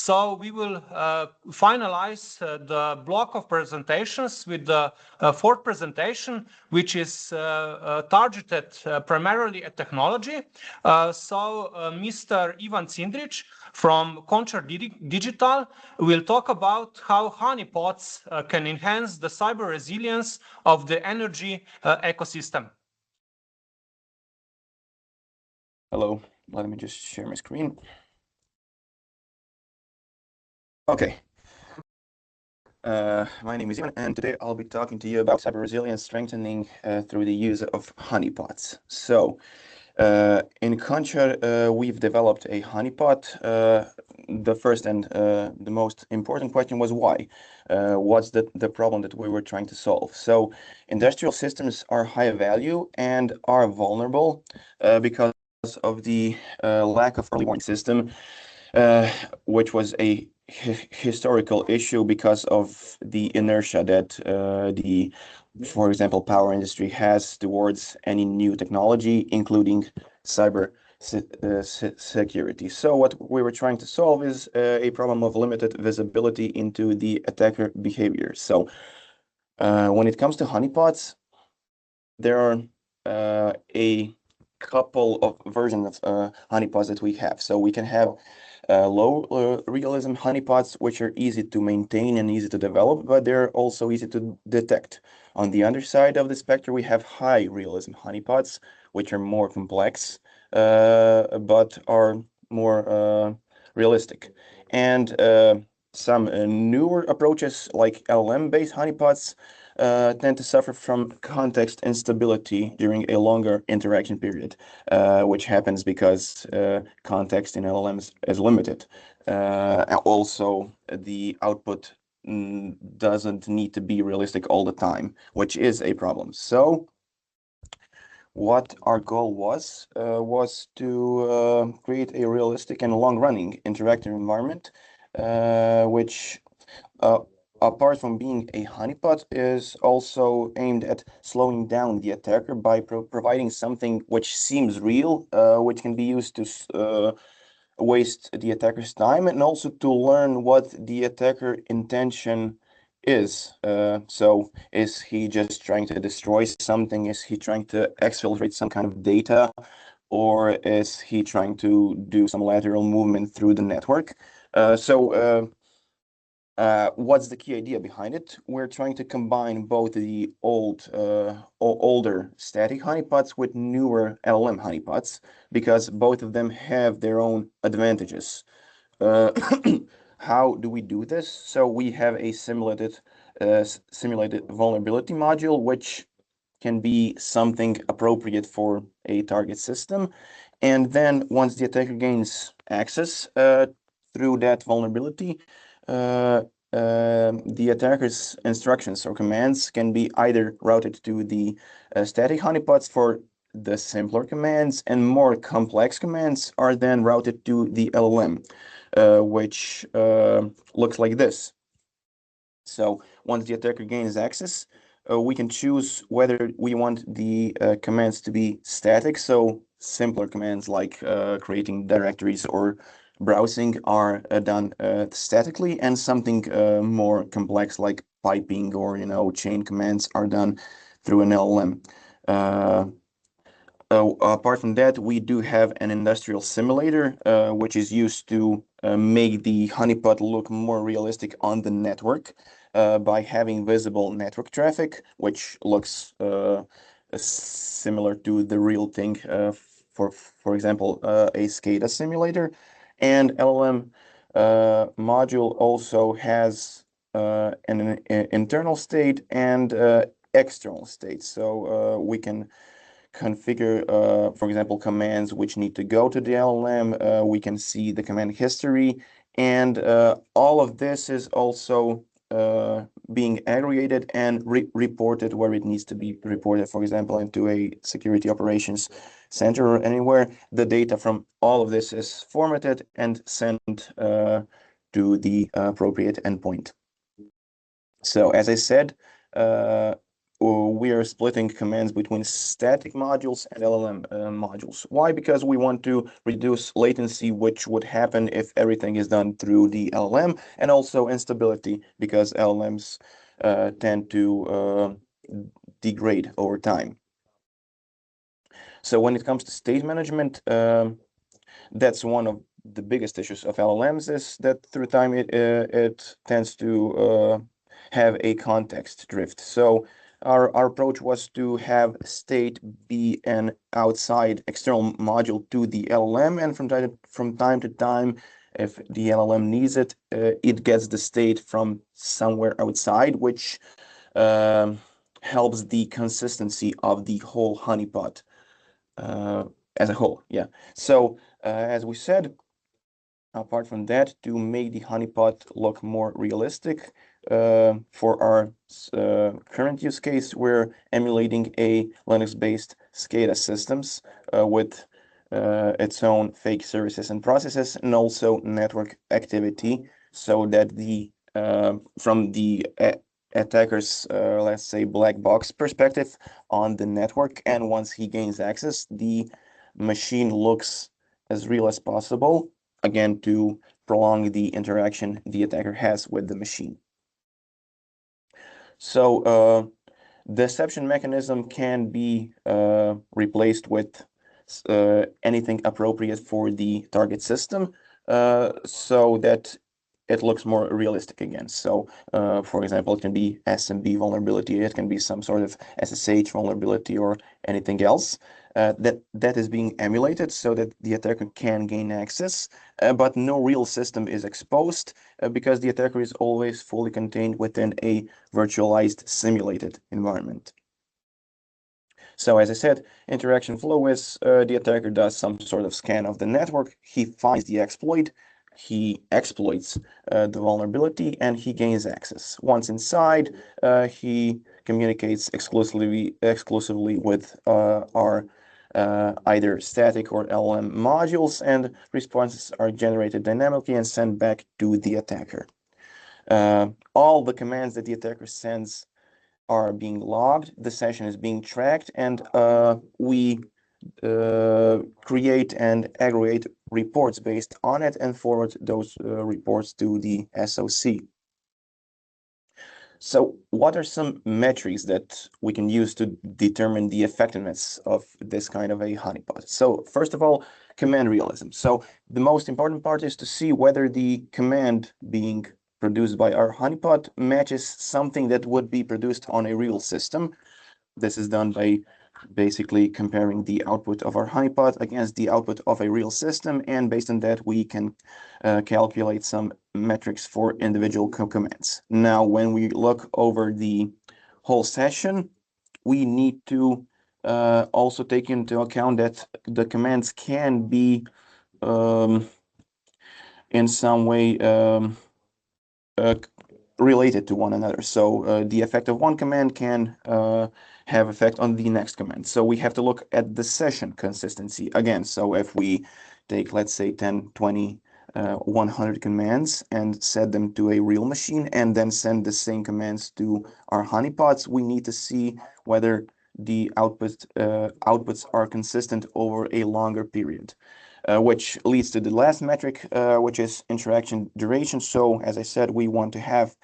So we will finalize the block of presentations with the fourth presentation, which is targeted primarily at technology. So Mr. Ivan Cindrić from Končar Digital will talk about how honeypots can enhance the cyber resilience of the energy ecosystem. Hello, let me just share my screen. Okay. My name is Ivan, and today I'll be talking to you about cyber resilience strengthening through the use of honeypots. So, in Končar, we've developed a honeypot. The first and the most important question was why? What's the problem that we were trying to solve? So, industrial systems are high value and are vulnerable because of the lack of early warning system, which was a historical issue because of the inertia that for example, power industry has towards any new technology, including cyber security. So what we were trying to solve is a problem of limited visibility into the attacker behavior. So when it comes to honeypots, there are a couple of versions of honeypots that we have. So we can have low realism honeypots, which are easy to maintain and easy to develop, but they're also easy to detect. On the other side of the spectrum, we have high realism honeypots, which are more complex, but are more realistic. And some newer approaches like LLM-based honeypots tend to suffer from context instability during a longer interaction period, which happens because context in LLMs is limited. Also, the output doesn't need to be realistic all the time, which is a problem. So what our goal was to create a realistic and long-running interactive environment, which apart from being a honeypot, is also aimed at slowing down the attacker by providing something which seems real, which can be used to waste the attacker's time, and also to learn what the attacker intention is. So is he just trying to destroy something? Is he trying to exfiltrate some kind of data? Or is he trying to do some lateral movement through the network? What's the key idea behind it? We're trying to combine both the older static honeypots with newer LLM honeypots, because both of them have their own advantages. How do we do this? So we have a simulated vulnerability module, which can be something appropriate for a target system. And then once the attacker gains access through that vulnerability, the attacker's instructions or commands can be either routed to the static honeypots for the simpler commands, and more complex commands are then routed to the LLM, which looks like this. So once the attacker gains access, we can choose whether we want the commands to be static, so simpler commands like creating directories or browsing are done statically, and something more complex like piping or chain commands are done through an LLM. Apart from that, we do have an industrial simulator, which is used to make the honeypot look more realistic on the network by having visible network traffic, which looks similar to the real thing. For example, a SCADA simulator. And LLM module also has an internal state and external state. So we can configure, for example, commands which need to go to the LLM. We can see the command history, and all of this is also being aggregated and reported where it needs to be reported, for example, into a security operations center or anywhere. The data from all of this is formatted and sent to the appropriate endpoint. So as I said, we are splitting commands between static modules and LLM modules. Why? Because we want to reduce latency, which would happen if everything is done through the LLM, and also instability, because LLMs tend to degrade over time. So when it comes to state management, that's one of the biggest issues of LLMs, is that through time it tends to have a context drift. So our approach was to have state be an outside external module to the LLM, and from time to time, if the LLM needs it, it gets the state from somewhere outside, which helps the consistency of the whole honeypot as a whole. Yeah. So as we said, apart from that, to make the honeypot look more realistic, for our current use case, we're emulating a Linux-based SCADA systems with its own fake services and processes, and also network activity, so that the from the attacker's, let's say, black box perspective on the network, and once he gains access, the machine looks as real as possible, again, to prolong the interaction the attacker has with the machine. So deception mechanism can be replaced with anything appropriate for the target system, so that it looks more realistic again. So, for example, it can be SMB vulnerability, it can be some sort of SSH vulnerability, or anything else that is being emulated so that the attacker can gain access, but no real system is exposed, because the attacker is always fully contained within a virtualized simulated environment. So as I said, interaction flow is the attacker does some sort of scan of the network, he finds the exploit, he exploits the vulnerability, and he gains access. Once inside, he communicates exclusively with our either static or LLM modules, and responses are generated dynamically and sent back to the attacker. All the commands that the attacker sends are being logged, the session is being tracked, and we create and aggregate reports based on it and forward those reports to the SOC. So what are some metrics that we can use to determine the effectiveness of this kind of a honeypot? So first of all, command realism. So the most important part is to see whether the command being produced by our honeypot matches something that would be produced on a real system. This is done by basically comparing the output of our honeypot against the output of a real system, and based on that we can calculate some metrics for individual commands. Now, when we look over the whole session, we need to also take into account that the commands can be in some way related to one another. So the effect of one command can have effect on the next command. So we have to look at the session consistency again. So if we take, let's say, 10, 20, 100 commands and set them to a real machine, and then send the same commands to our honeypots, we need to see whether the outputs are consistent over a longer period. Which leads to the last metric, which is interaction duration. So as I said, we want to have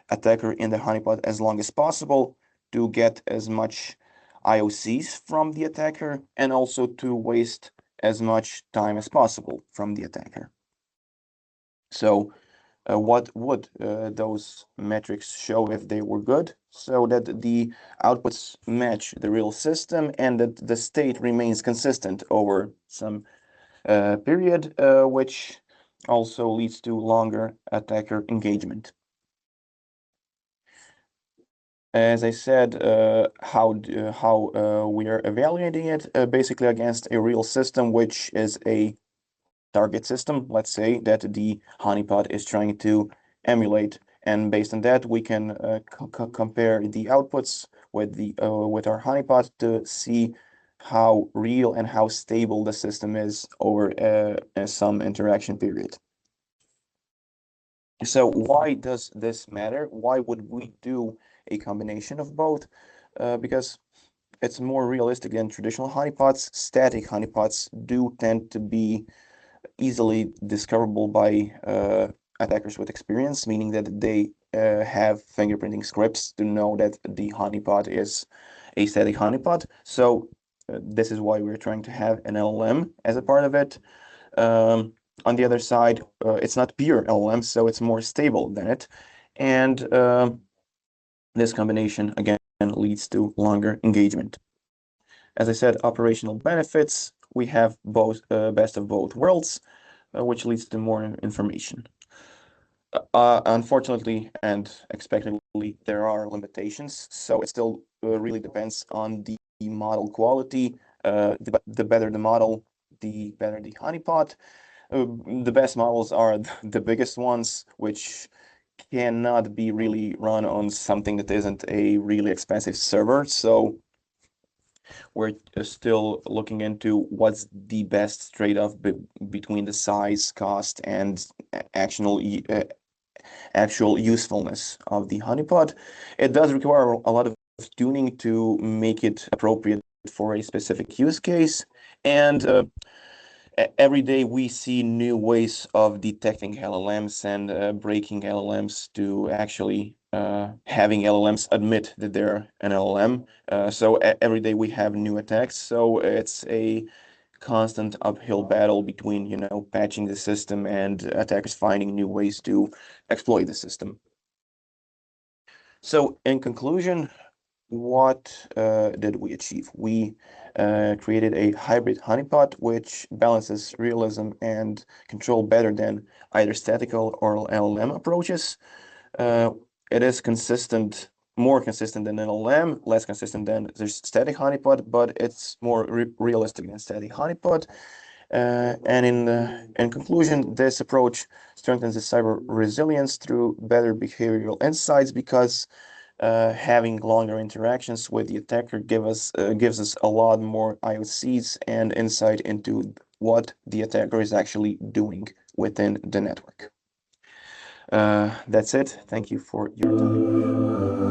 attacker in the honeypot as long as possible to get as much IOCs from the attacker, and also to waste as much time as possible from the attacker. So what would those metrics show if they were good? So that the outputs match the real system, and that the state remains consistent over some period, which also leads to longer attacker engagement. As I said, how we are evaluating it, basically against a real system, which is a target system, let's say, that the honeypot is trying to emulate, and based on that we can compare the outputs with our honeypot to see how real and how stable the system is over some interaction period. So why does this matter? Why would we do a combination of both? because it's more realistic than traditional honeypots. Static honeypots do tend to be easily discoverable by attackers with experience, meaning that they have fingerprinting scripts to know that the honeypot is a static honeypot. So this is why we're trying to have an LLM as a part of it. On the other side, it's not pure LLM, so it's more stable than it. And this combination, again, leads to longer engagement. As I said, operational benefits, we have both best of both worlds, which leads to more information. Unfortunately and expectedly, there are limitations, so it still really depends on the model quality. The better the model, the better the honeypot. The best models are the biggest ones, which cannot be really run on something that isn't a really expensive server. So we're still looking into what's the best trade-off between the size, cost, and actual usefulness of the honeypot. It does require a lot of tuning to make it appropriate for a specific use case, and every day we see new ways of detecting LLMs and breaking LLMs to actually having LLMs admit that they're an LLM. So every day we have new attacks. So it's a constant uphill battle between, you know, patching the system and attackers finding new ways to exploit the system. So in conclusion, what did we achieve? We created a hybrid honeypot which balances realism and control better than either statical or LLM approaches. It is consistent, more consistent than LLM, less consistent than the static honeypot, but it's more realistic than static honeypot. And in conclusion, this approach strengthens the cyber resilience through better behavioral insights, because having longer interactions with the attacker gives us a lot more IOCs and insight into what the attacker is actually doing within the network. That's it. Thank you for your time.